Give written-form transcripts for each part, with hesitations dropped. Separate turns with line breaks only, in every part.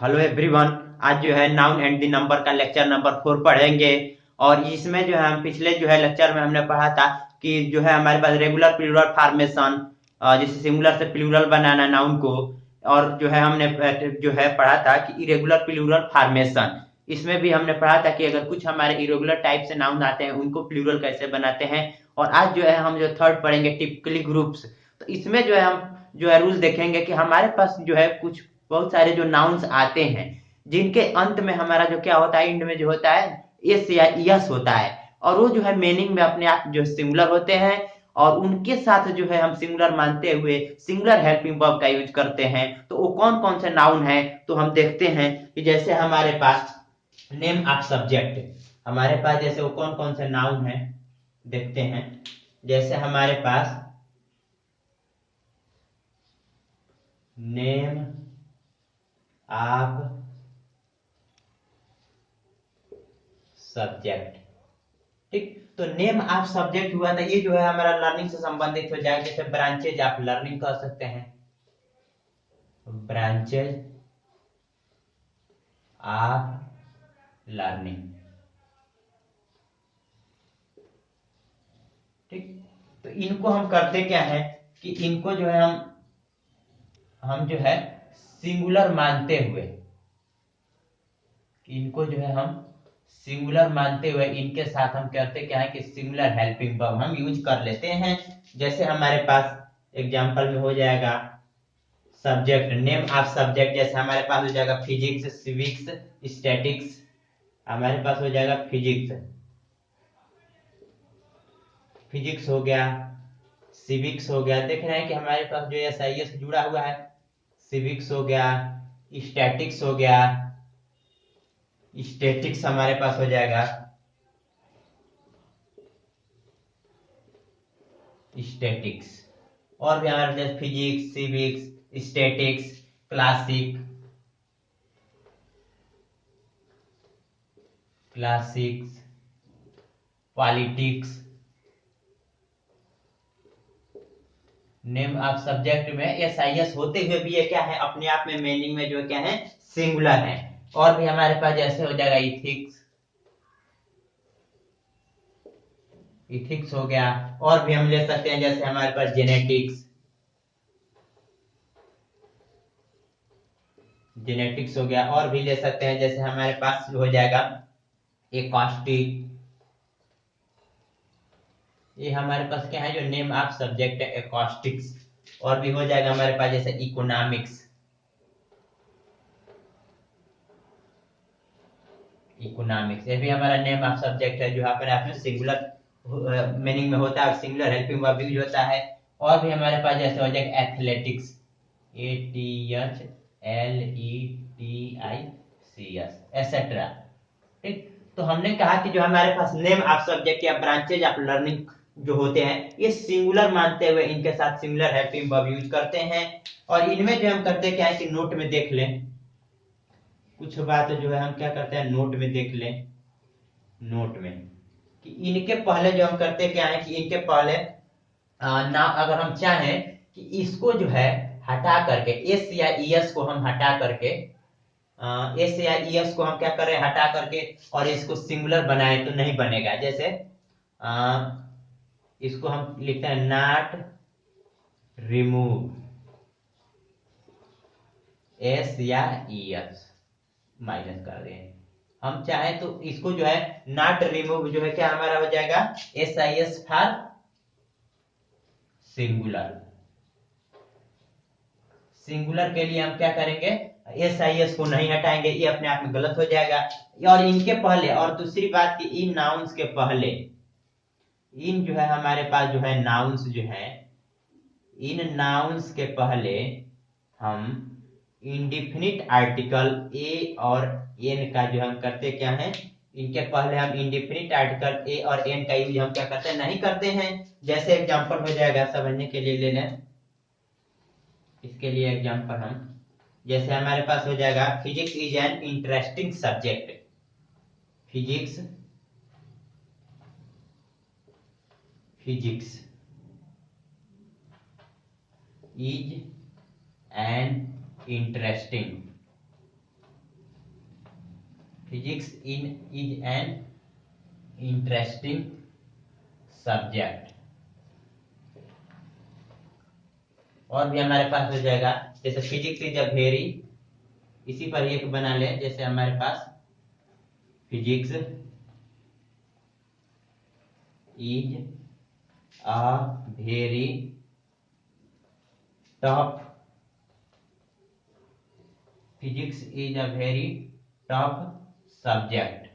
Hello everyone. आज जो है नाउन एंड द नंबर का लेक्चर नंबर 4 पढ़ेंगे। और इसमें जो है हम पिछले जो है लेक्चर में हमने पढ़ा था कि जो है हमारे पास रेगुलर प्लूरल फॉर्मेशन, जैसे सिंगुलर से प्लूरल बनाना नाउन को। और जो है हमने जो है पढ़ा था कि इरेगुलर प्लूरल फॉर्मेशन। इसमें भी हमने पढ़ा था कि अगर कुछ हमारे इरेगुलर टाइप से नाउन आते हैं उनको प्लूरल कैसे बनाते हैं। और आज जो है हम जो थर्ड पढ़ेंगे टिपिकली ग्रुप्स। तो इसमें जो है हम जो है रूल देखेंगे कि हमारे पास जो है कुछ बहुत सारे जो नाउन्स आते हैं जिनके अंत में हमारा जो क्या होता है, इंड में जो होता है एस या यस होता है। और वो जो है मीनिंग में अपने आप जो सिंगुलर होते हैं। और उनके साथ जो है हम सिंगुलर मानते हुए सिंगुलर हेल्पिंग वर्ब का यूज करते हैं। तो वो कौन कौन से नाउन है तो हम देखते हैं कि जैसे हमारे पास नेम ऑफ सब्जेक्ट, हमारे पास जैसे वो कौन कौन से नाउन है देखते हैं। जैसे हमारे पास नेम ऑफ सब्जेक्ट, ठीक। तो नेम ऑफ सब्जेक्ट हुआ था, ये जो है हमारा लर्निंग से संबंधित हो जाएगा। जैसे ब्रांचेज आप लर्निंग कर सकते हैं, ब्रांचेज ऑफ लर्निंग, ठीक। तो इनको हम करते क्या है कि इनको जो है हम जो है सिंगुलर मानते हुए, इनको जो है हम सिंगुलर मानते हुए इनके साथ हम कहते क्या है कि सिंगुलर हेल्पिंग वर्ब हम यूज कर लेते हैं। जैसे हमारे पास एग्जांपल में हो जाएगा सब्जेक्ट, नेम ऑफ सब्जेक्ट। जैसे हमारे पास हो जाएगा फिजिक्स, सिविक्स, स्टैटिक्स। हमारे पास हो जाएगा फिजिक्स, फिजिक्स हो गया, सिविक्स हो गया। देख रहे हैं कि हमारे पास जो एसआईएस जुड़ा हुआ है, सिविक्स हो गया, स्टैटिक्स हो गया, स्टैटिक्स हमारे पास हो जाएगा, स्टैटिक्स। और भी हमारे पास physics, civics, statics, classic, classics, politics. Name of subject में एस आई एस होते हुए भी ये क्या है अपने आप में मीनिंग में जो क्या है सिंगुलर है। और भी हमारे पास जैसे हो जाएगा इथिक्स, इथिक्स हो गया। और भी हम ले सकते हैं जैसे हमारे पास जेनेटिक्स, जेनेटिक्स हो गया। और भी ले सकते हैं जैसे हमारे पास हो जाएगा एकॉस्टिक। ये हमारे पास क्या है जो नेम ऑफ सब्जेक्ट है, एकॉस्टिक्स। और भी हो जाएगा हमारे पास जैसे इकोनॉमिक्स, इकोनॉमिक्स ये भी हमारा नेम ऑफ सब्जेक्ट है जो अपने आप में सिंगुलर मीनिंग में होता है और सिंगुलर हेल्पिंग वर्ब यूज होता है। और भी हमारे पास जैसे हो जाएगा एथलेटिक्स, ATHLETICS एसेट्रा, ठीक। तो हमने कहा कि जो हमारे पास नेम ऑफ सब्जेक्ट या ब्रांचेज ऑफ लर्निंग जो होते हैं ये सिंगुलर मानते हुए इनके साथ सिंगुलर हेल्पिंग वर्ब यूज करते हैं। और इनमें जो हम करते क्या है कि नोट में देख लें, कुछ बात जो है हम क्या करते हैं नोट में देख लें। नोट में कि इनके पहले जो हम करते क्या है कि इनके पहले ना अगर हम चाहें कि इसको जो है हटा करके एस या ईएस को हम हटा करके, एस या ईएस को हम क्या करें हटा करके और इसको सिंगुलर बनाए तो नहीं बनेगा। जैसे इसको हम लिखते हैं नॉट रिमूव एस या ईएस, माइनस कर दें। हम चाहे तो इसको जो है नॉट रिमूव जो है क्या हमारा हो जाएगा S I S for singular. Singular के लिए हम क्या करेंगे एस आई एस को नहीं हटाएंगे, ये अपने आप में गलत हो जाएगा। और इनके पहले और दूसरी बात कि इन नाउन्स के पहले, इन जो है हमारे पास जो है नाउन्स जो है, इन नाउन्स के पहले हम इंडिफिनिट आर्टिकल ए और एन का जो हम करते क्या है, इनके पहले हम इंडिफिनिट आर्टिकल ए और एन का यूज हम क्या करते हैं नहीं करते हैं। जैसे एग्जांपल हो जाएगा समझने के लिए ले लें, इसके लिए एग्जांपल हम जैसे हमारे पास हो जाएगा physics is an interesting subject, physics, physics is an interesting physics is an interesting subject. और भी हमारे पास हो जाएगा, जैसे फिजिक्स इज अ वेरी, इसी पर एक बना ले, जैसे हमारे पास physics is a very tough, physics is a very tough subject.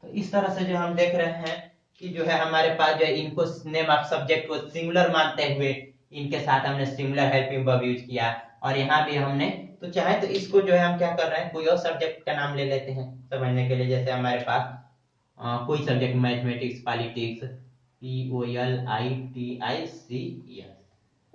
तो इस तरह से जो हम देख रहे हैं कि जो है हमारे पास जो है इनको नेम ऑफ सब्जेक्ट को सिंगुलर मानते हुए इनके साथ हमने सिंगुलर हेल्पिंग वर्ब यूज किया, और यहाँ भी हमने तो चाहे तो इसको जो है हम क्या कर रहे हैं, कोई और सब्जेक्ट का नाम ले लेते हैं समझने के लिए। जैसे हमारे पास कोई सब्जेक्ट, मैथमेटिक्स, पॉलिटिक्स, POLITICS।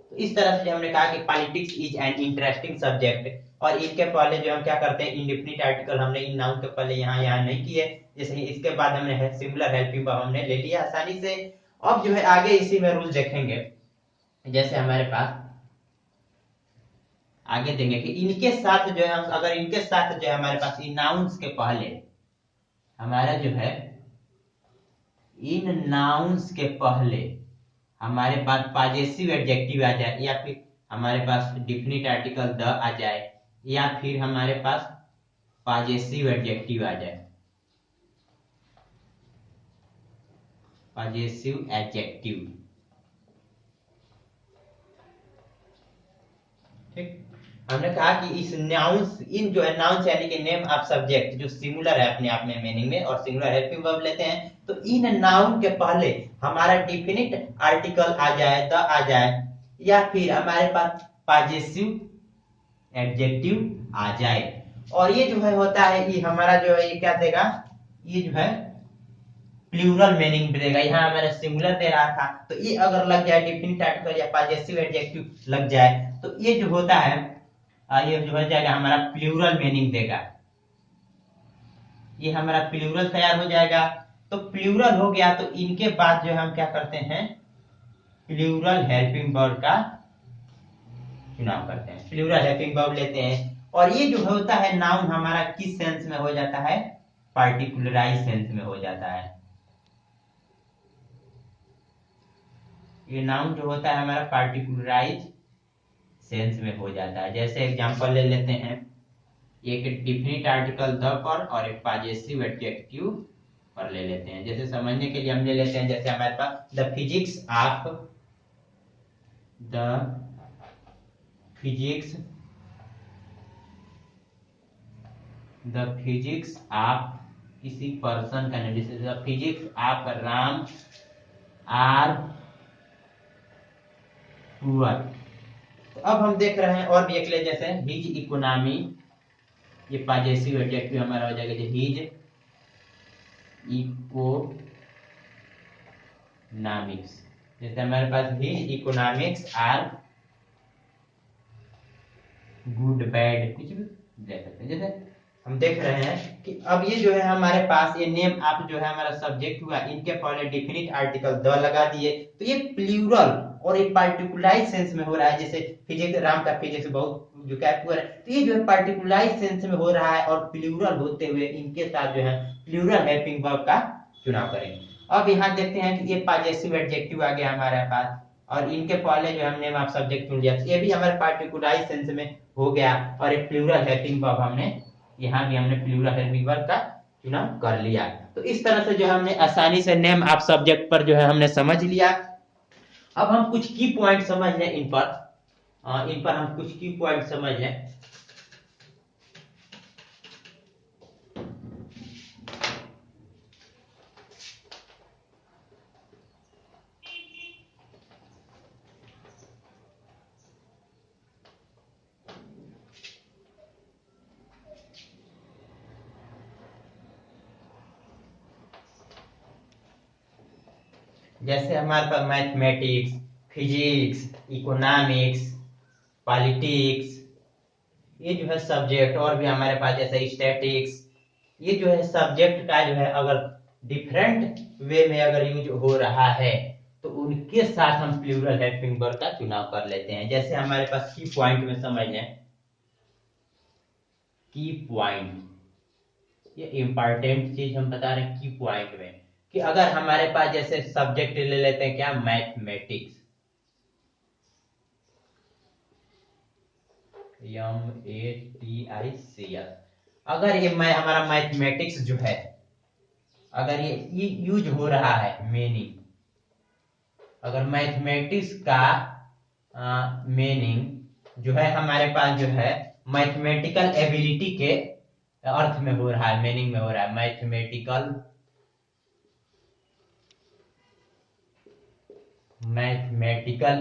तो इस तरह से हमने कहा कि politics is an interesting subject, और इनके पहले जो हम क्या करते हैं, इंडेफिनिट आर्टिकल हमने इन नाउन के पहले यहाँ नहीं किए, जैसे इसके बाद हमने सिंगुलर हेल्पिंग वर्ब हमने ले लिया आसानी से। अब जो है आगे इसी में रूल देखेंगे, जैसे हमारे पास आगे देंगे कि इनके साथ जो है हम, अगर इनके साथ जो है हमारे पास इन नाउन्स के पहले हमारा जो है, इन नाउन्स के पहले हमारे पास पॉजेसिव एडजेक्टिव आ जाए, या फिर हमारे पास डिफिनिट आर्टिकल द आ जाए, या फिर हमारे पास पॉजेसिव एडजेक्टिव आ जाए, पॉजेसिव एडजेक्टिव। ठीक, हमने कहा कि इस नाउन्स, इन जो है नाउन्स यानी कि नेम ऑफ सब्जेक्ट जो सिंगुलर है अपने आप में मीनिंग में, और सिंगुलर हेल्पिंग वर्ब लेते हैं, तो इन नाउन के पहले हमारा डिफिनिट आर्टिकल आ जाए, द आ जाए, या फिर हमारे पास पॉजेसिव एडजेक्टिव आ जाए। और ये जो है होता है, ये हमारा जो है ये क्या देगा, ये जो है प्लूरल मीनिंग देगा। यहाँ हमारा सिंगुलर दे रहा था, तो ये अगर लग जाए डिफिनिट आर्टिकल या पॉजेसिव एडजेक्टिव लग जाए, तो ये जो होता है ये जो हो जाएगा हमारा प्लूरल मीनिंग देगा, ये हमारा प्लूरल तैयार हो जाएगा। तो प्लूरल हो गया, तो इनके बाद जो हम क्या करते हैं, प्लूरल हेल्पिंग वर्ब का चुनाव करते हैं, प्लूरल हेल्पिंग वर्ब लेते हैं। और ये जो होता है नाउन हमारा किस सेंस में हो जाता है, पार्टिकुलराइज सेंस में हो जाता है। ये नाउन जो होता है हमारा पार्टिकुलराइज सेंस में हो जाता है। जैसे एग्जांपल ले लेते हैं, एक डिफिनिट आर्टिकल द पर और एक पॉजेसिव एडजेक्टिव पर ले लेते हैं। जैसे समझने के लिए हम ले लेते हैं, जैसे हमारे पास द फिजिक्स ऑफ किसी पर्सन का नाम, जैसे the physics of Ram are poor. तो अब हम देख रहे हैं और भी एक ले, जैसे हिज इकोनॉमी, ये पॉजेसिव एडजेक्टिव हमारा हो जाएगा, हिज इकोनॉमिक्स। जैसे हमारे पास his economics are good bad, कुछ भी देख सकते हैं। जैसे हम देख रहे हैं कि अब ये जो है हमारे पास ये नेम आप जो है हमारा सब्जेक्ट हुआ, इनके पहले डिफिनिट आर्टिकल द लगा दिए, तो ये प्लूरल और एक पार्टिकुलराइज सेंस में हो रहा है। जैसे फिजिक्स, राम का फिजिक्स बहुत जो क्या है, तो ये जो है पार्टिकुलराइज सेंस में हो रहा है, और प्लूरल होते हुए इनके साथ जो है प्लूरल हेल्पिंग वर्ब का चुनाव करेंगे। अब यहाँ देखते हैं कि ये पॉजेसिव एडजेक्टिव आ गया हमारे पास, और इनके पहले जो हम नेम ऑफ सब्जेक्ट चुन लिया, ये भी हमारे पार्टिकुलराइज सेंस में हो गया, और एक प्लूरल हेल्पिंग वर्ब हमने यहाँ भी हमने प्लूरल हेल्पिंग वर्ब का चुनाव कर लिया। तो इस तरह से जो हमने आसानी से नेम ऑफ सब्जेक्ट पर जो है हमने समझ लिया। अब हम कुछ की पॉइंट समझ लें, इन पर हम कुछ की पॉइंट समझ लें। जैसे हमारे पास मैथमेटिक्स, फिजिक्स, इकोनॉमिक्स, पॉलिटिक्स, ये जो है सब्जेक्ट, और भी हमारे पास जैसे स्टैटिक्स, ये जो है सब्जेक्ट का जो है अगर डिफरेंट वे में अगर यूज हो रहा है, तो उनके साथ हम प्लूरल हेल्पिंग वर्ब का चुनाव कर लेते हैं। जैसे हमारे पास की पॉइंट में समझ लें, की पॉइंट, ये इंपॉर्टेंट चीज हम बता रहे हैं की पॉइंट में, कि अगर हमारे पास जैसे सब्जेक्ट ले लेते हैं क्या, मैथमेटिक्स, MATICS, अगर ये हमारा मैथमेटिक्स जो है, अगर ये यूज हो रहा है मीनिंग, अगर मैथमेटिक्स का मीनिंग जो है हमारे पास जो है मैथमेटिकल एबिलिटी के अर्थ में हो रहा है, मीनिंग में हो रहा है, मैथमेटिकल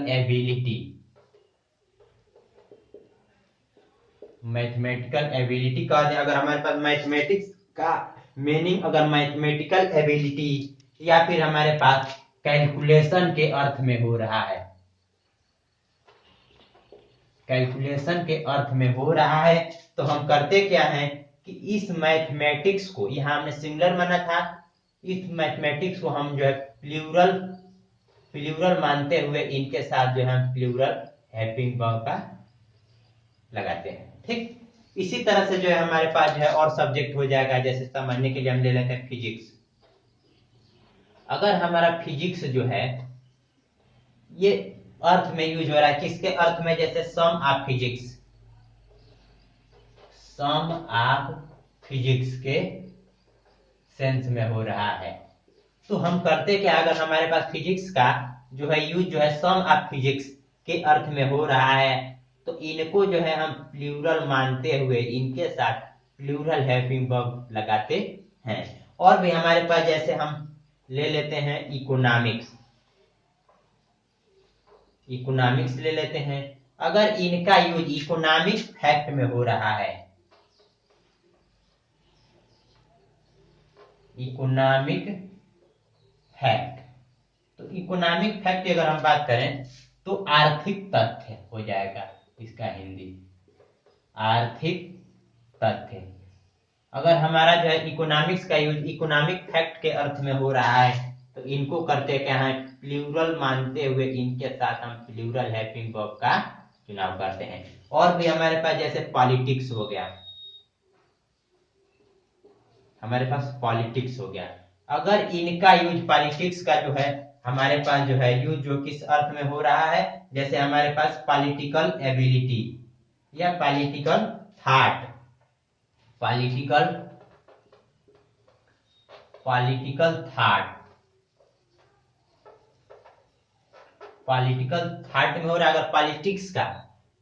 एबिलिटी, मैथमेटिकल एबिलिटी का अगर हमारे पास मैथमेटिक्स का मीनिंग अगर मैथमेटिकल एबिलिटी या फिर हमारे पास कैलकुलेशन के अर्थ में हो रहा है, कैलकुलेशन के अर्थ में हो रहा है, तो हम करते क्या है कि इस मैथमेटिक्स को, यहां हमने सिंगुलर माना था, इस मैथमेटिक्स को हम जो है प्लूरल मानते हुए इनके साथ जो है हम प्लूरल हेल्पिंग वर्ब का लगाते हैं। ठीक, इसी तरह से जो है हमारे पास जो है और सब्जेक्ट हो जाएगा, जैसे समझने के लिए हम ले लेते हैं फिजिक्स। अगर हमारा फिजिक्स जो है ये अर्थ में यूज हो रहा है, किसके अर्थ में, जैसे some of physics, some of physics के सेंस में हो रहा है, तो हम करते क्या, अगर हमारे पास फिजिक्स का जो है यूज जो है सम ऑफ फिजिक्स के अर्थ में हो रहा है, तो इनको जो है हम प्लूरल मानते हुए इनके साथ प्लूरल हेल्पिंग वर्ब लगाते हैं। और भी हमारे पास जैसे हम ले लेते हैं इकोनॉमिक्स, इकोनॉमिक्स ले लेते हैं, अगर इनका यूज इकोनॉमिक फैक्ट में हो रहा है, इकोनॉमिक फैक्ट, तो इकोनॉमिक फैक्ट अगर हम बात करें तो आर्थिक तथ्य हो जाएगा इसका हिंदी, आर्थिक तथ्य। अगर हमारा जो है इकोनॉमिक्स का यूज इकोनॉमिक फैक्ट के अर्थ में हो रहा है, तो इनको करते क्या है, प्लूरल मानते हुए इनके साथ हम प्लूरल हेल्पिंग वर्ब का चुनाव करते हैं। और भी हमारे पास जैसे पॉलिटिक्स हो गया, हमारे पास पॉलिटिक्स हो गया, अगर इनका यूज पॉलिटिक्स का जो है हमारे पास जो है यूज जो किस अर्थ में हो रहा है, जैसे हमारे पास पॉलिटिकल एबिलिटी या political thought, political thought, political thought में हो रहा है, अगर पॉलिटिक्स का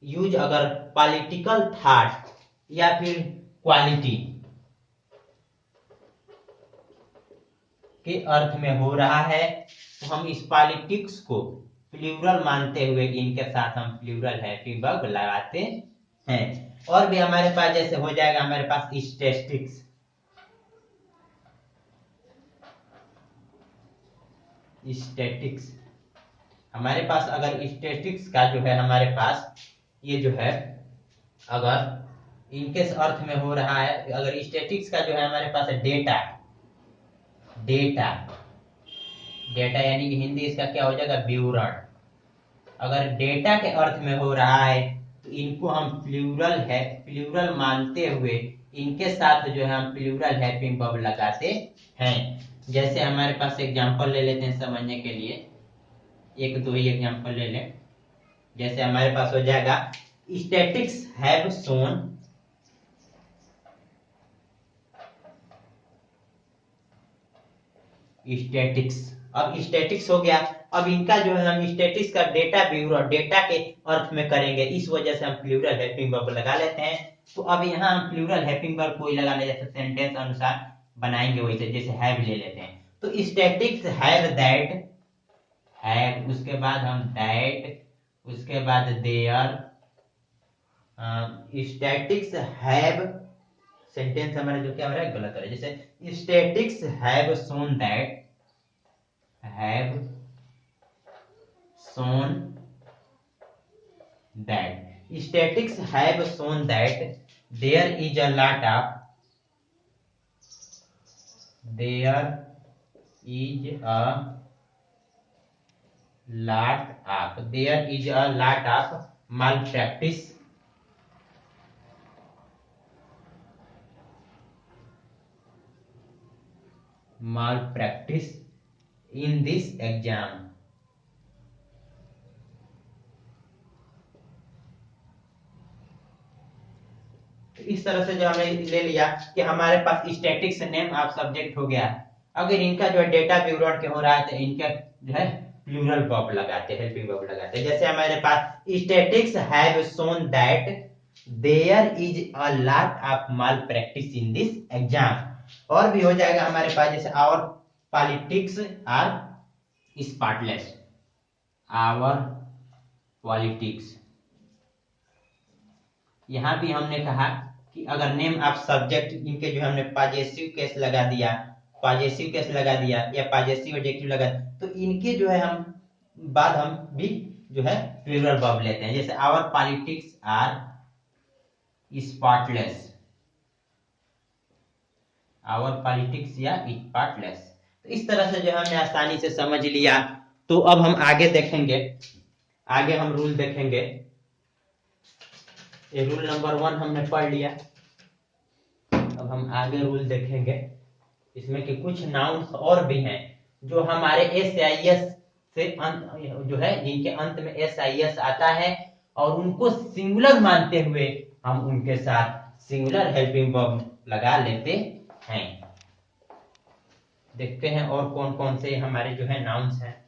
यूज अगर पॉलिटिकल थॉट या फिर क्वालिटी के अर्थ में हो रहा है, तो हम इस पॉलिटिक्स को प्लूरल मानते हुए इनके साथ हम प्लूरल हेल्पिंग वर्ब लगाते हैं। और भी हमारे पास जैसे हो जाएगा हमारे पास स्टैटिस्टिक्स, स्टैटिक्स, हमारे पास अगर स्टैटिस्टिक्स का जो है हमारे पास ये जो है अगर इनके अर्थ में हो रहा है, अगर स्टैटिस्टिक्स का जो है हमारे पास डेटा, डेटा, डेटा यानी कि हिंदी इसका क्या हो जाएगा, विवरण, अगर डेटा के अर्थ में हो रहा है तो इनको हम प्लूरल मानते हुए इनके साथ जो है हम प्लूरल हेल्पिंग वर्ब लगाते हैं। जैसे हमारे पास एग्जांपल ले लेते हैं समझने के लिए, एक दो ही एग्जांपल ले लें। जैसे हमारे पास हो जाएगा स्टैटिस्टिक्स हैव शोन, स्टैटिक्स, अब स्टैटिक्स हो गया, अब इनका जो है हम स्टैटिक्स का डेटा विवरण डेटा के अर्थ में करेंगे, इस वजह से हम प्लूरल हेल्पिंग वर्ब लगा लेते हैं। तो अब यहाँ हम प्लूरल हेल्पिंग वर्ब कोई लगाने, जैसे सेंटेंस अनुसार बनाएंगे वैसे, जैसे हैव ले लेते हैं, तो स्टैटिक्स हैव दैट, हैव, उसके बाद हम दैट, उसके बाद देयर, स्टैटिक्स हैव, सेंटेंस हमारा जो क्या हो रहा है गलत हो रहा है, जैसे statics have shown that, have shown that, statistics have shown that there is a lot of, there is a lot of, there is a lot of malpractice, malpractice in this exam। तो इस तरह से जो हमने ले लिया कि हमारे पास स्टैटिक्स नेम ऑफ सब्जेक्ट हो गया। अगर इनका जो है डेटा विवरण के हो रहा है तो इनका जो है प्लूरल वर्ब लगाते हैं, हेल्पिंग वर्ब लगाते हैं। जैसे हमारे पास statics have shown that there is a lot of malpractice in this exam. और भी हो जाएगा हमारे पास, जैसे our politics are spotless, our politics. यहां भी हमने कहा कि अगर नेम ऑफ सब्जेक्ट इनके जो हमने पॉजेसिव केस लगा दिया, पॉजेसिव केस लगा दिया या पॉजेसिव एडजेक्टिव लगा, तो इनके जो है हम बाद हम भी जो है प्लूरल वर्ब लेते हैं। जैसे our politics are spotless, our politics या स्पॉटलेस। तो इस तरह से जो हमने आसानी से समझ लिया। तो अब हम आगे देखेंगे, आगे हम रूल देखेंगे। ये रूल नंबर 1 हमने पढ़ लिया। अब हम आगे रूल देखेंगे, इसमें कि कुछ नाउन्स और भी हैं जो हमारे SIS से जो है जिनके अंत में SIS आता है और उनको सिंगुलर मानते हुए हम उनके साथ सिंगुलर हेल्पिंग वर्ब लगा लेते हैं। देखते हैं और कौन कौन से हमारे जो है नाउन्स हैं।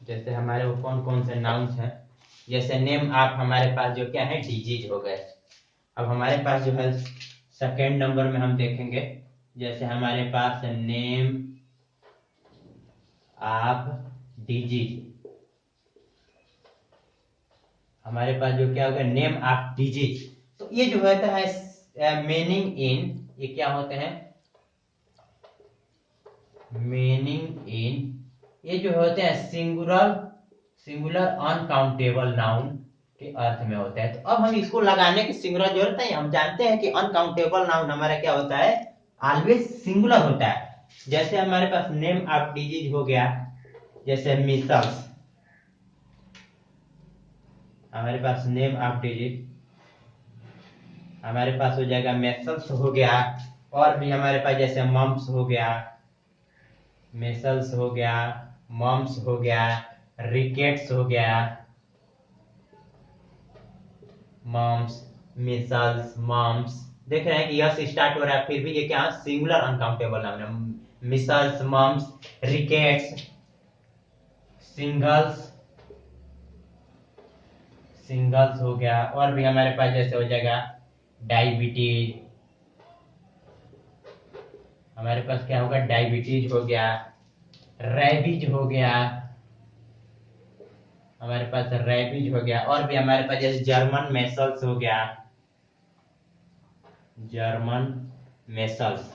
जैसे हमारे वो कौन कौन से नाउन्स हैं। जैसे नेम आप हमारे पास जो क्या है डिजीज हो गए। अब हमारे पास जो है सेकेंड नंबर में हम देखेंगे, जैसे हमारे पास नेम ऑफ डिजीज। हमारे पास जो क्या होगा नेम ऑफ डिजीज। तो ये जो होता है मीनिंग इन, ये क्या होते हैं मीनिंग इन, ये जो होते हैं सिंगुलर अनकाउंटेबल नाउन के अर्थ में होता है। तो अब हम इसको लगाने की सिंगुलर जरूरत है। हम जानते हैं कि अनकाउंटेबल नाउन हमारा क्या होता है ऑलवेज सिंगुलर होता है। जैसे हमारे पास नेम ऑफ डिजीज हो गया, जैसे मीसल्स, हमारे पास नेम ऑफ डिजीज हमारे पास हो जाएगा मेसल्स हो गया। और भी हमारे पास जैसे मम्स हो गया, मेसल्स हो गया, मम्स हो गया, रिकेट्स हो गया, मम्स, मिसल्स, मम्स। देख रहे हैं कि यस स्टार्ट हो रहा है, फिर भी ये क्या सिंगुलर अनकाउंटेबल नाउन है। मिसल्स, मम्स, रिकेट्स, सिंगल्स हो गया। और भी हमारे पास जैसे हो जाएगा डायबिटीज, हमारे पास क्या होगा डायबिटीज हो गया, रेबीज हो गया, हमारे पास रेबीज हो गया। और भी हमारे पास जैसे जर्मन मेसल्स हो गया, जर्मन मेसल्स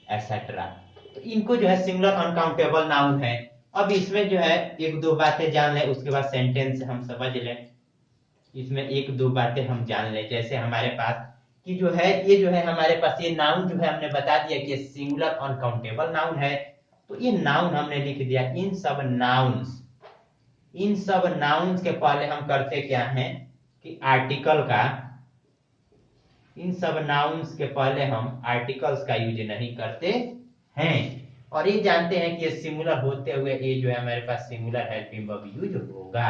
एक्सेट्रा। तो इनको जो है सिंगुलर अनकाउंटेबल नाउन है। अब इसमें जो है एक दो बातें जान लें, उसके बाद सेंटेंस हम समझ लें। इसमें एक दो बातें हम जान लें। जैसे हमारे पास कि जो है ये जो है हमारे पास ये नाउन जो है हमने बता दिया कि सिंगुलर अनकाउंटेबल नाउन है। तो ये नाउन हमने लिख दिया। इन सब नाउन्स के पहले हम करते क्या है कि आर्टिकल का, इन सब नाउन्स के पहले हम आर्टिकल्स का यूज नहीं करते हैं। और ये जानते हैं कि ये सिंगुलर होते हुए ये जो है हमारे पास सिंगुलर हेल्पिंग वर्ब यूज होगा।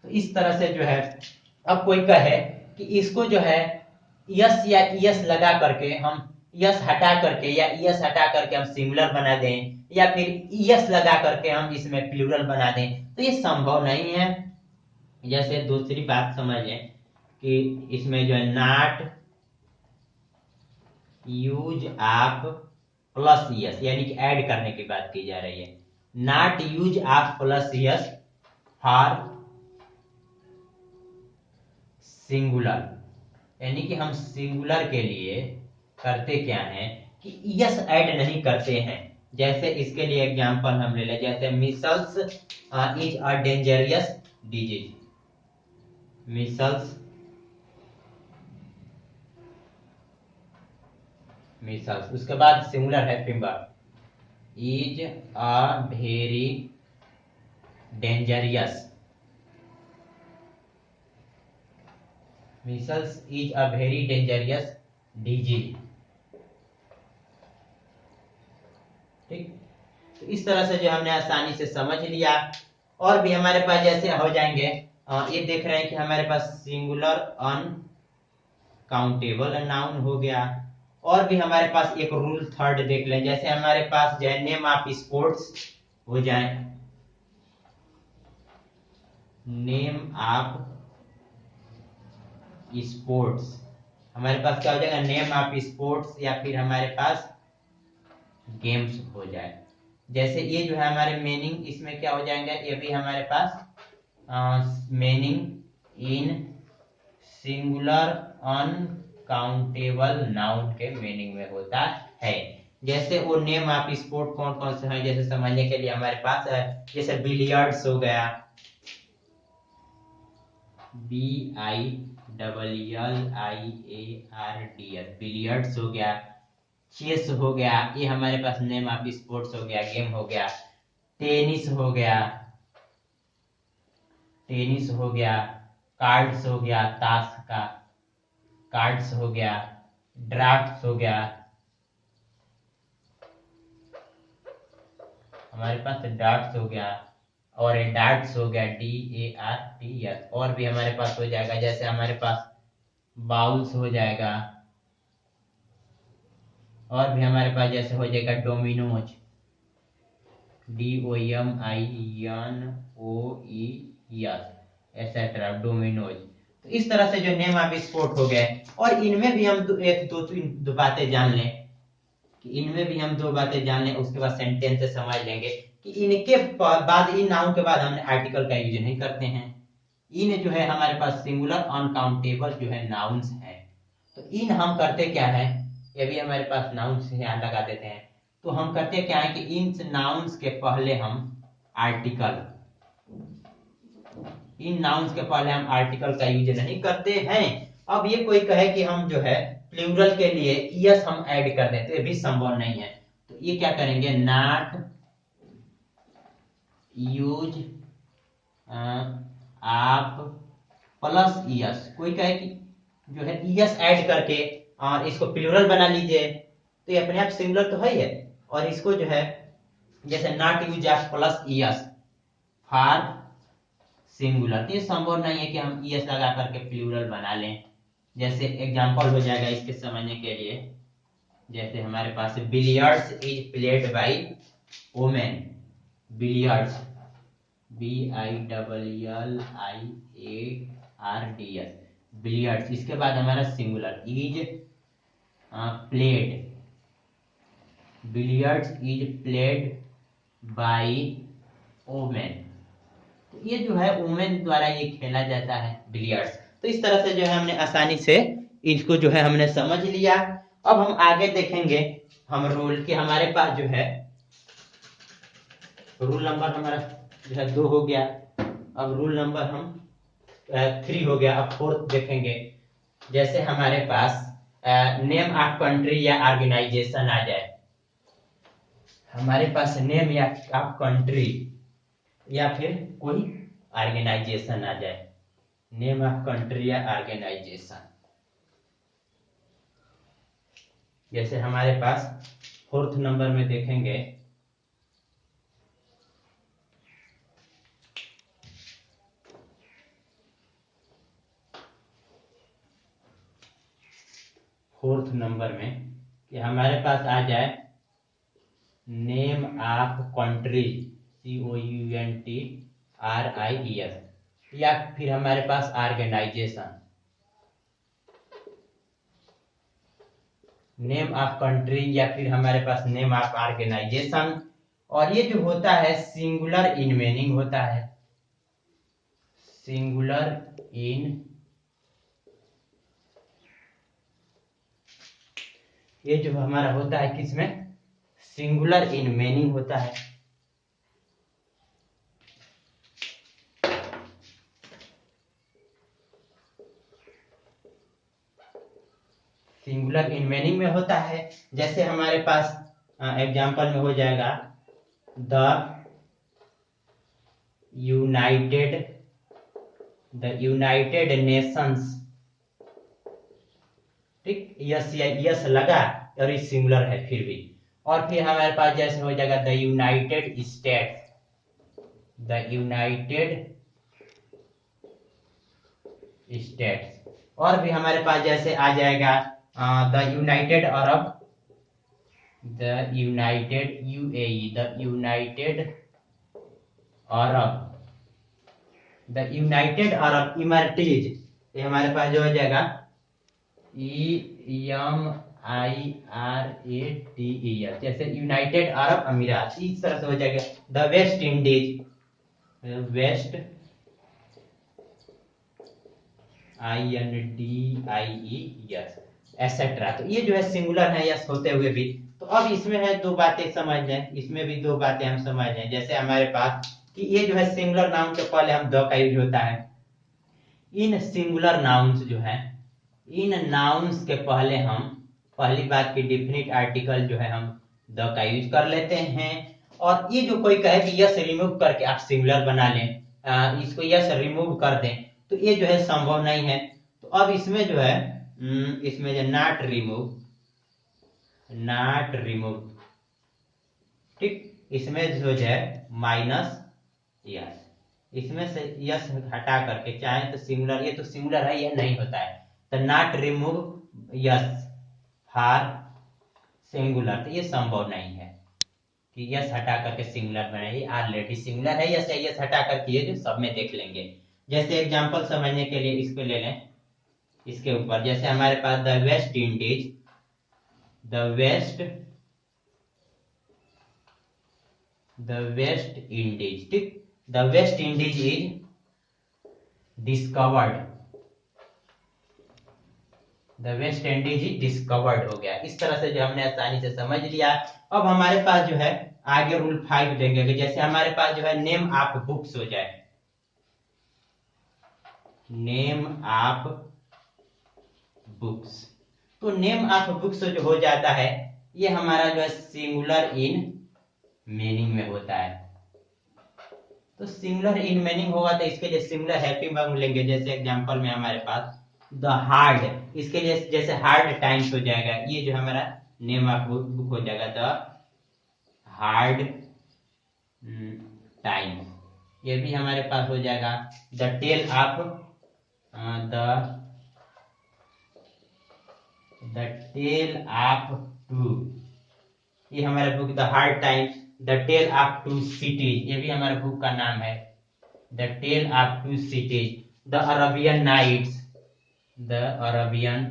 तो इस तरह से जो है अब कोई कहे कि इसको जो है यस या यस लगा करके हम यस हटा करके या यस हटा करके हम सिंगुलर बना दें, या फिर यस लगा करके हम इसमें प्लूरल बना दें, तो ये संभव नहीं है। जैसे दूसरी बात समझें कि इसमें जो है not use of plus yes, यानी कि ऐड करने की बात की जा रही है। Not use of plus yes for singular, यानी कि हम सिंगुलर के लिए करते क्या है कि यस ऐड नहीं करते हैं। जैसे इसके लिए एग्जांपल हम ले लें, जैसे micelles is a dangerous disease. Micelles, उसके बाद singular helping verb is a very dangerous Meselson is a very dangerous disease. ठीक, तो इस तरह से जो हमने आसानी से समझ लिया। और भी हमारे पास जैसे हो जाएंगे, ये देख रहे हैं कि हमारे पास सिंगुलर अनकाउंटेबल नाउन हो गया। और भी हमारे पास एक रूल थर्ड देख लें, जैसे हमारे पास जो है नेम ऑफ स्पोर्ट्स हो जाए, नेम ऑफ स्पोर्ट्स, हमारे पास क्या हो जाएगा, नेम ऑफ स्पोर्ट्स, या फिर हमारे पास गेम्स हो जाए। जैसे ये जो है हमारे मीनिंग, इसमें क्या हो जाएंगे, ये भी हमारे पास meaning in singular uncountable noun के मीनिंग में होता है। जैसे वो नेम ऑफ स्पोर्ट कौन कौन से हैं, जैसे समझने के लिए हमारे पास है, जैसे बिलियर्ड्स हो गया, BILLIARDS, बिलियर्ड्स हो गया। चेस हो गया, ये हमारे पास नेम ऑफ स्पोर्ट्स हो गया, गेम हो गया। टेनिस हो गया, टेनिस हो गया। कार्ड्स हो गया, ताश का कार्ड्स हो गया। ड्राफ्ट्स हो गया, हमारे पास डार्ट्स हो गया, और डार्ट्स हो गया, DARTS। और भी हमारे पास हो जाएगा, जैसे हमारे पास बाउल्स हो जाएगा। और भी हमारे पास जैसे हो जाएगा डोमिनोज, DOMINOES, एसेट्रा, डोमिनोज। तो इस तरह से जो नेम ऑफ स्पोर्ट हो गए। और इनमें भी हम दो बातें जान लें, कि इनमें भी हम दो बातें जान लें, उसके बाद सेंटेंस से समझ लेंगे कि इनके बाद, इन नाउन के बाद हमने आर्टिकल का यूज नहीं करते हैं। इन जो है हमारे पास सिंगुलर अनकाउंटेबल जो है नाउन्स है, तो इन हम करते क्या है, ये भी हमारे पास नाउन्स यहाँ लगा देते हैं। तो हम करते क्या है कि इन नाउन्स के पहले हम आर्टिकल, इन नाउन्स के पहले हम आर्टिकल का यूज नहीं करते हैं। अब ये कोई कहे कि हम जो है प्लूरल के लिए यस हम ऐड कर दें, तो ये भी संभव नहीं है। तो ये क्या करेंगे, नॉट यूज आप प्लस यस। कोई कहे कि जो है यस ऐड करके और इसको प्लूरल बना लीजिए, तो ये अपने आप सिंगुलर तो है ही है। और इसको जो है जैसे नॉट यूज आप प्लस यस फॉर सिंगुलर, तो ये संभव नहीं है कि हम यस लगा करके प्लूरल बना लें। जैसे एग्जांपल हो जाएगा इसके समझने के लिए, जैसे हमारे पास billiards is played by women, billiards BILLIARDS, billiards. इसके बाद हमारा singular is played, billiards is played by women. तो ये जो है वुमेन द्वारा ये खेला जाता है बिलियर्ड्स। तो इस तरह से जो है हमने आसानी से इसको जो है हमने समझ लिया। अब हम आगे देखेंगे हम रूल के, हमारे पास जो है रूल नंबर हमारा जो है 2 हो गया। अब रूल नंबर हम 3 हो गया। अब फोर्थ देखेंगे, जैसे हमारे पास नेम ऑफ कंट्री या ऑर्गेनाइजेशन आ जाए, हमारे पास नेम या ऑफ कंट्री या फिर कोई ऑर्गेनाइजेशन आ जाए, नेम ऑफ कंट्री या ऑर्गेनाइजेशन। जैसे हमारे पास फोर्थ नंबर में देखेंगे, फोर्थ नंबर में कि हमारे पास आ जाए नेम ऑफ कंट्री, COUNTRIES, या फिर हमारे पास ऑर्गेनाइजेशन, नेम ऑफ कंट्री या फिर हमारे पास नेम ऑफ ऑर्गेनाइजेशन। और ये जो होता है सिंगुलर इन मीनिंग होता है, सिंगुलर इन, ये जो हमारा होता है किसमें, सिंगुलर इन मीनिंग होता है। सिंगुलर इन मीनिंग में होता है। जैसे हमारे पास एग्जांपल में हो जाएगा द यूनाइटेड नेशंस ठीक, यस या यस लगा और ये सिंगुलर है फिर भी। और फिर हमारे पास जैसे हो जाएगा the United States, the United States. और भी हमारे पास जैसे आ जाएगा the United Arab, the United UAE, the United Arab, the United Arab Emirates. ये हमारे पास जो हो जाएगा EMIRATES, जैसे यूनाइटेड अरब अमीरात, इस तरह से हो जाएगा the West Indies, West INDIES etcetera. तो ये जो है सिंगुलर है यस होते हुए भी। तो अब इसमें है दो बातें समझ लें, इसमें भी दो बातें हम समझ लें। जैसे हमारे पास कि ये जो है सिंगुलर नाउन के पहले हम द का यूज होता है। इन सिंगुलर नाउन्स जो है, इन नाउन्स के पहले हम पहली बात की डिफिनिट आर्टिकल जो है हम द का यूज कर लेते हैं। और ये जो कोई कहे कि यस रिमूव करके आप सिंगुलर बना लें, इसको यस रिमूव कर दें, तो ये जो है संभव नहीं है। तो अब इसमें जो है इसमें जो नॉट रिमूव, नॉट रिमूव, ठीक, इसमें जो है माइनस यस, इसमें से यस हटा करके चाहे तो सिंगुलर, ये तो सिंगुलर है, ये नहीं होता है। तो not remove yes for singular, तो ये संभव नहीं है कि यस हटा करके सिंगुलर बनाइए। ऑलरेडी सिंगुलर है, यस यस हटा करके ये जो सब में देख लेंगे। जैसे एग्जांपल समझने के लिए इसको ले लें, इसके ऊपर जैसे हमारे पास the West Indies, the West Indies, ठीक, the West Indies is discovered, the West Indies is discovered हो गया। इस तरह से जो हमने आसानी से समझ लिया। अब हमारे पास जो है आगे रूल 5 देंगे कि जैसे हमारे पास जो है नेम ऑफ बुक्स हो जाए, नेम ऑफ बुक्स। तो नेम ऑफ बुक्स जो हो जाता है, ये हमारा जो है सिंगुलर इन मीनिंग में होता है। तो सिंगुलर इन मीनिंग होगा तो इसके लिए सिंगुलर हेल्पिंग वर्ब लेंगे। जैसे एग्जांपल में हमारे पास द हार्ड, इसके लिए जैसे हार्ड टाइम्स हो जाएगा, ये जो हमारा नेम ऑफ बुक हो जाएगा द हार्ड टाइम्स। ये भी हमारे पास हो जाएगा the tell of the tell of two, ये हमारा book the Hard Times, the tell of Two Cities, ये भी हमारे बुक का नाम है the tell of Two Cities, the Arabian Nights, the Arabian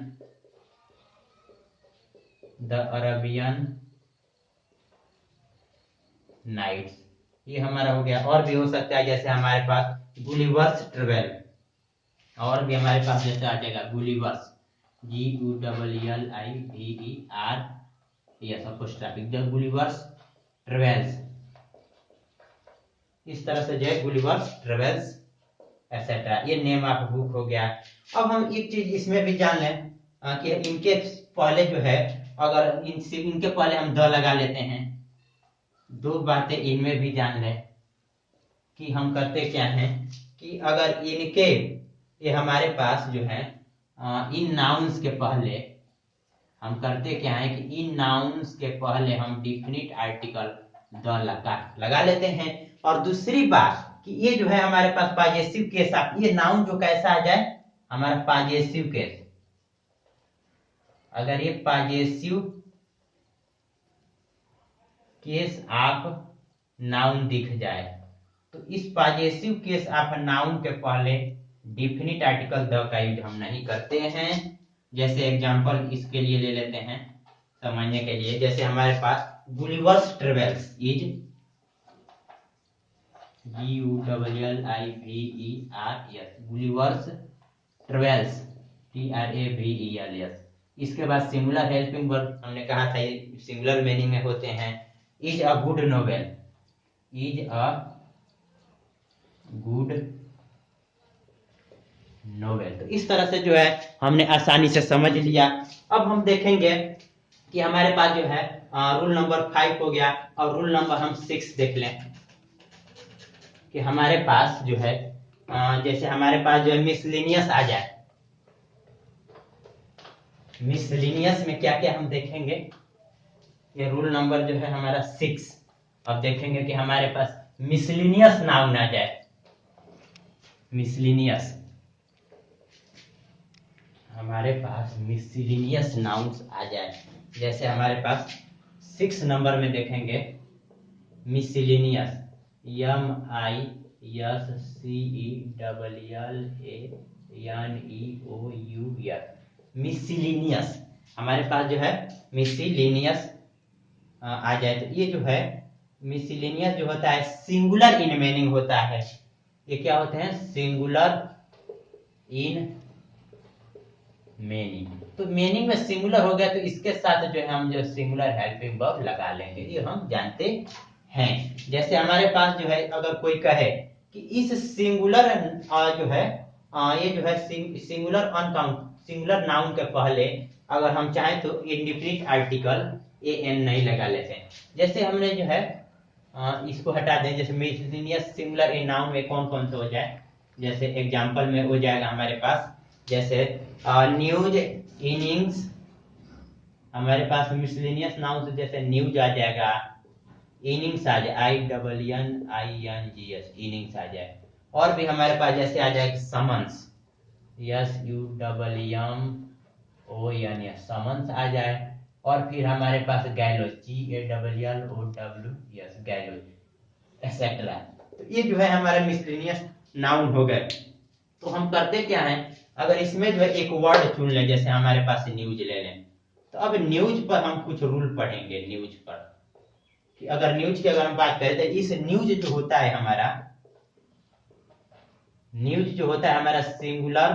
Nights, ये हमारा हो गया। और भी हो सकता है जैसे हमारे पास गुलिवर्स ट्रेवल, और भी हमारे पास जैसे आ जाएगा Gulliver's, GULLIVER, the Gulliver's travels. इस तरह से जो है गुलिवर्स ट्रेवल्स एसेट्रा, ये नेम ऑफ बुक हो गया। अब हम एक चीज इसमें भी जान लें कि इनके पहले जो है, अगर इनके पहले हम द लगा लेते हैं, दो बातें इनमें भी जान लें कि हम करते क्या हैं कि अगर इनके, ये हमारे पास जो है इन नाउन्स के पहले हम करते क्या है कि इन नाउन्स के पहले हम डिफिनिट आर्टिकल द लगा लेते हैं। और दूसरी बात कि ये जो है हमारे पास पॉजेसिव केस, आप ये नाउन जो कैसा आ जाए हमारा पॉजेसिव केस, अगर ये पॉजेसिव केस ऑफ नाउन दिख जाए, तो इस पॉजेसिव केस ऑफ नाउन के पहले डिफिनिट आर्टिकल द का यूज हम नहीं करते हैं। जैसे एग्जांपल इसके लिए ले लेते हैं समझने के लिए। जैसे हमारे पास Gulliver's Travels is GULLIVERS, Gulliver's Travels TRAVELS। इसके बाद सिंगुलर हेल्पिंग वर्ब हमने कहा था ये सिंगुलर मीनिंग में होते हैं। Is a good novel, is a good novel. तो इस तरह से जो है हमने आसानी से समझ लिया। अब हम देखेंगे कि हमारे पास जो है रूल नंबर 5 हो गया, और रूल नंबर हम 6 देख लें कि हमारे पास जो है जैसे हमारे पास जो है मिसलेनियस आ जाए, मिसलिनियस में क्या क्या हम देखेंगे, ये रूल नंबर जो है हमारा 6। अब देखेंगे कि हमारे पास मिसलिनियस नाउन आ जाए, मिसलिनियस, हमारे पास मिसलिनियस नाउन्स आ जाए। जैसे हमारे पास 6 नंबर में देखेंगे मिसलिनियस, MISCELLANEOUS, मिसलिनियस हमारे पास जो है मिसलिनियस आ जाए। तो ये जो है मिसलिनियस जो होता है सिंगुलर इन मीनिंग होता है। ये क्या होते हैं, सिंगुलर इन मीनिंग। तो मीनिंग में सिंगुलर हो गया तो इसके साथ जो है हम जो सिंगुलर हेल्पिंग वर्ब लगा लेंगे, ये हम जानते हैं। जैसे हमारे पास जो है अगर कोई कहे कि इस सिंगुलर जो है ये जो है सिंगुलर अनकाउंट सिंगुलर नाउन के पहले अगर हम चाहें तो इंडिफिनिट आर्टिकल an नहीं लगा लेते हैं। जैसे हमने जो है इसको हटा दें, जैसे मिसलिनियस सिंगुलर इन नाउन में कौन कौन से हो जाए, जैसे एग्जांपल में हो जाएगा हमारे पास, जैसे न्यूज इनिंग्स, हमारे पास मिसलिनियस नाउन से जैसे न्यूज आ जाएगा, इनिंग्स आ जाए INNINGS, इनिंग्स आ जाए। और भी हमारे पास जैसे आ जाएगा समन्स, SUMMON, समन्स आ जाए। और फिर हमारे पास गैलोज, GALLOWS, गैलोज एक्सेट्रा। तो ये जो है हमारे मिसलिनियस नाउन हो गए। तो हम करते क्या है, अगर इसमें जो है एक वर्ड चुन लें, जैसे हमारे पास न्यूज ले लें, तो अब न्यूज पर हम कुछ रूल पढ़ेंगे। न्यूज पर कि अगर न्यूज की अगर हम बात करें तो इस न्यूज जो होता है हमारा, न्यूज जो होता है हमारा सिंगुलर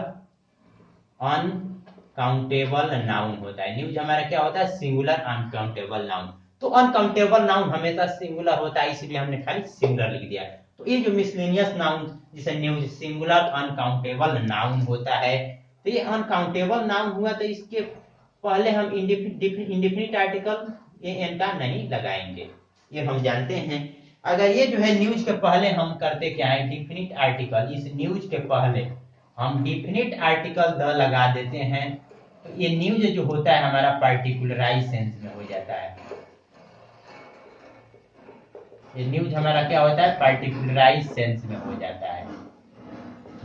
अनकाउंटेबल नाउन होता है। न्यूज हमारा क्या होता है, सिंगुलर अनकाउंटेबल नाउन। तो अनकाउंटेबल नाउन हमेशा सिंगुलर होता है, इसलिए हमने खाली सिंगुलर लिख दिया। तो ये जो मिसलेनियस नाउन जिसे न्यूज सिंगुलर अनकाउंटेबल नाउन होता है, तो ये अनकाउंटेबल नाउन हुआ तो इसके पहले हम इंडिफिनिट आर्टिकल an का नहीं लगाएंगे, ये हम जानते हैं। अगर ये जो है न्यूज के पहले हम करते क्या है, डिफिनिट आर्टिकल, इस न्यूज के पहले हम डिफिनिट आर्टिकल द लगा देते हैं, तो ये न्यूज जो होता है हमारा पार्टिकुलराइज सेंस में हो जाता है। ये न्यूज हमारा क्या होता है, पार्टिकुलराइज सेंस में हो जाता है।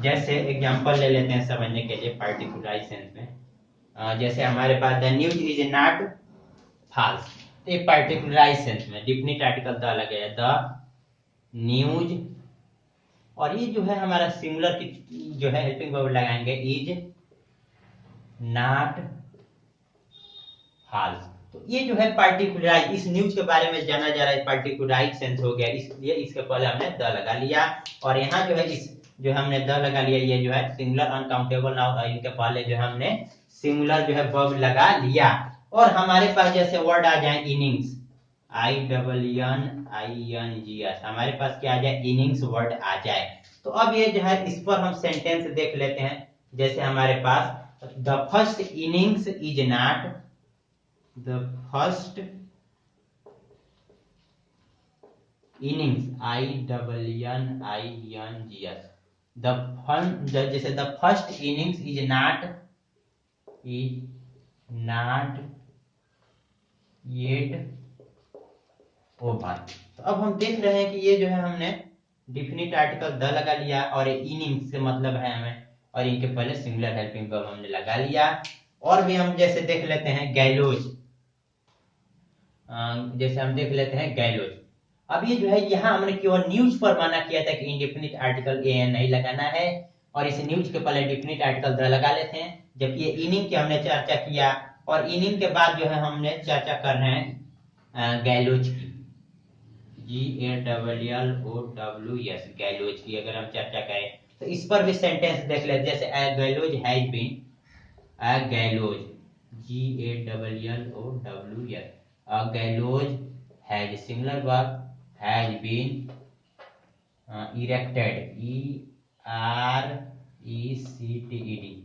जैसे एग्जांपल ले लेते हैं समझने के लिए पार्टिकुलराइज सेंस में, जैसे हमारे पास the news is not false, तो ये पार्टिकुलराइज सेंस में डिफिनिट आर्टिकल द लगे, द न्यूज। और ये जो है हमारा सिंगुलर की जो है हेल्पिंग वर्ब लगाएंगे, इज नॉट फॉल्स। तो ये जो है पार्टिकुलराइज, इस न्यूज के बारे में जाना जा रहा है, पार्टिकुलराइज सेंस हो गया, इसलिए इसके पहले हमने द लगा लिया। और यहाँ जो है इस जो हमने द लगा लिया, ये जो है सिंगुलर अनकाउंटेबल नाउन, इनके पहले जो हमने सिंगुलर जो है वर्ब लगा लिया। और हमारे पास जैसे वर्ड आ जाए इनिंग्स, INNINGS, हमारे पास क्या आ जाए, इनिंग्स वर्ड आ जाए। तो अब ये जो है इस पर हम सेंटेंस देख लेते हैं। जैसे हमारे पास the first innings is not, the first innings INNINGS, जैसे the first innings is not yet over. तो अब हम देख रहे हैं कि ये जो है हमने डिफिनिट आर्टिकल द लगा लिया, और इनिंग्स से मतलब है हमें, और इनके पहले सिंगुलर हेल्पिंग वर्ब हमने लगा लिया। और भी हम जैसे देख लेते हैं गैलोज, जैसे हम देख लेते हैं गैलोज। अब ये जो है यहाँ हमने केवल न्यूज पर माना किया था कि इंडिफिनिट आर्टिकल an नहीं लगाना है, और इस न्यूज के पहले डिफिनिट आर्टिकल द लगा लेते हैं। जबकि ये इनिंग की हमने चर्चा किया, और इनिंग के बाद जो है हमने चर्चा कर रहे हैं गैलोज की, GALLOWS, गैलोज की अगर हम चर्चा करें तो इस पर भी सेंटेंस देख लेते, जैसे a gallows has been, a gallows GALLOWS, a gallows has singular verb, has been erected, ERECTED।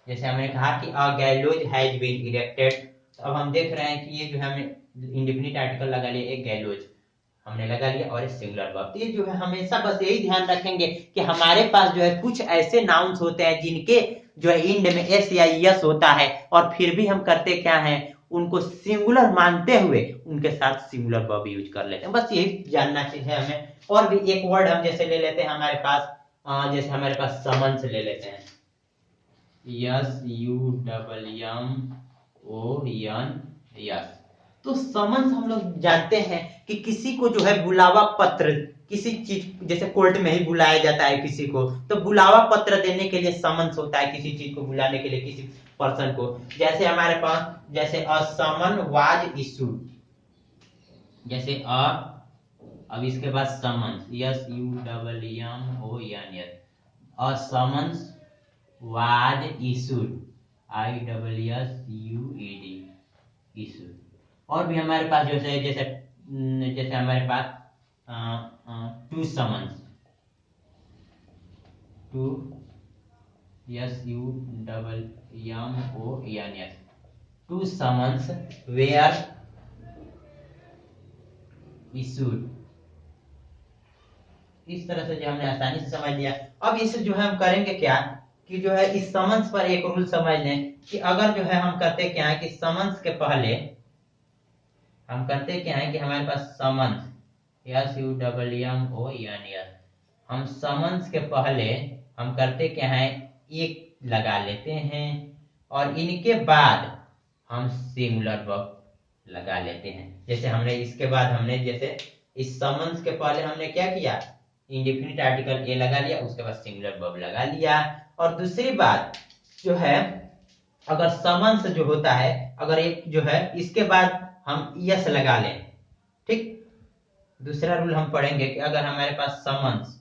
जैसे हमने कहा कि a gallows has been erected, तो अब हम देख रहे हैं कि ये जो है हमें इंडिफिनिट आर्टिकल लगा लिया, एक गैलोज हमने लगा लिया, और सिंगुलर वर्ब। तो ये जो है हमेशा बस यही ध्यान रखेंगे कि हमारे पास जो है कुछ ऐसे नाउन्स होते हैं जिनके जो है इंड में एस या यस होता है और फिर भी हम करते क्या है, उनको सिंगुलर मानते हुए उनके साथ सिंगुलर वर्ब यूज कर लेते हैं। बस यही जानना चाहिए हमें। और भी एक वर्ड हम जैसे ले लेते हैं हमारे पास, जैसे हमारे पास समन्स ले लेते हैं, S U double M O N S. तो समन्स हम लोग जानते हैं कि किसी को जो है बुलावा पत्र, किसी चीज जैसे कोर्ट में ही बुलाया जाता है किसी को, तो बुलावा पत्र देने के लिए समन्स होता है, किसी चीज को बुलाने के लिए किसी पर्सन को। जैसे हमारे पास जैसे अ समन वाज इशूड, जैसे अब इसके बाद summons, S U double M O N S, a summons was issued, I double S U E D, issued. और भी हमारे पास जैसे जैसे जैसे हमारे पास two summons, two S U double M O N S, two summons were issued. इस तरह से जो हमने आसानी से समझ लिया। अब इसे जो है हम करेंगे क्या कि जो है इस समन्स पर एक रूल समझ लें कि अगर जो है हम करते क्या है कि समन्स के पहले हम करते क्या है कि हमारे पास summons S U double M O N S, हम समन्स के पहले हम करते क्या है एक लगा लेते हैं और इनके बाद हम सिंगुलर वर्ब लगा लेते हैं। जैसे हमने इसके बाद हमने जैसे इस समन्स के पहले हमने क्या किया, इंडेफिनिट आर्टिकल ए लगा लिया, उसके बाद सिंगुलर वर्ब लगा लिया। और दूसरी बात जो है, अगर समन्स जो होता है, अगर एक जो है इसके बाद हम यस लगा लें, ठीक। दूसरा रूल हम पढ़ेंगे कि अगर हमारे पास summons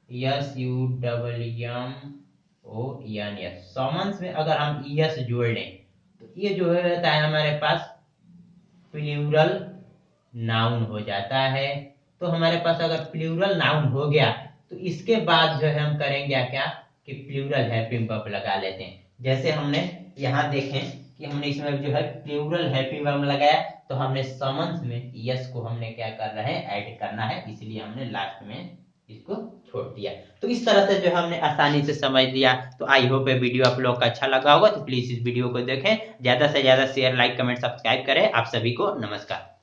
S U double M O N S, summons में अगर हम यस जोड़ लें तो ये जो होता है हमारे पास प्लूरल नाउन हो जाता है। तो हमारे पास अगर प्लूरल नाउन हो गया तो इसके बाद जो है हम करेंगे क्या कि प्लूरल हेल्पिंग वर्ब लगा लेते हैं। जैसे हमने यहाँ देखें कि हमने इसमें जो है प्लूरल हेल्पिंग वर्ब लगाया, तो हमने समन्स में यस को हमने क्या कर रहे हैं, ऐड करना है, इसलिए हमने लास्ट में इसको छोड़ दिया। तो इस तरह से जो हमने आसानी से समझ लिया। तो आई होप ये वीडियो आप लोग का अच्छा लगा होगा। तो प्लीज इस वीडियो को देखें, ज्यादा से ज्यादा शेयर, लाइक, कमेंट, सब्सक्राइब करें। आप सभी को नमस्कार।